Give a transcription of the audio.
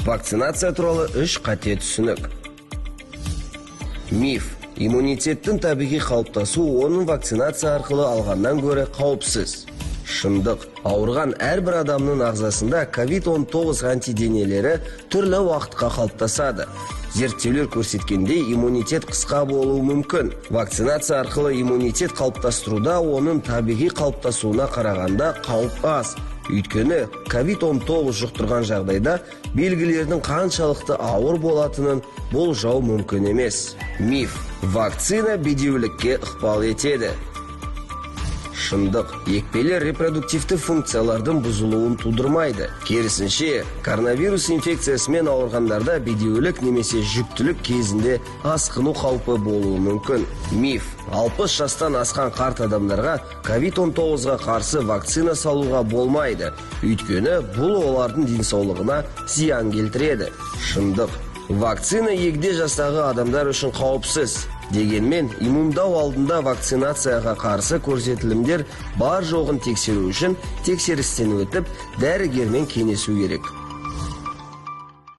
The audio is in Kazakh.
Вакцинация туралы 3 қате түсінік. Миф. Иммунитеттің табиғи қалыптасуы оның вакцинация арқылы алғаннан көрі қауіпсіз. Шындық. Ауырған әрбір адамның ағзасында COVID-19 антиденелері түрлі уақытқа қалыптасады. Зерттеулер көрсеткендей, иммунитет қысқа болуы мүмкін. Вакцинация арқылы иммунитет қалыптастыруда оның табиғи қалыптасуына қарағанда қауіп аз. Өйткені COVID-19 жұқтырған жағдайда белгілердің қаншалықты ауыр болатынын болжау мүмкін емес. Миф. Вакцина бедеулікке ықпал етеді. Шындық. Екпелер репродуктивті функциялардың бұзылуын тудырмайды. Керісінше, коронавирус инфекциясымен ауырғандарда бедеулік немесе жүктілік кезінде асқыну қаупі болуы мүмкін. Миф. 60 жастан асқан қарт адамдарға COVID-19-ға қарсы вакцина салуға болмайды. Өйткені бұл олардың денсаулығына зиян келтіреді. Шындық. Вакцина егде жастағы адамдар үшін қауіпсіз. Дегенмен, иммундау алдында вакцинацияға қарсы көрсетілімдер бар жоғын тексеру үшін тексерістен өтіп, дәрігермен кеңесу керек.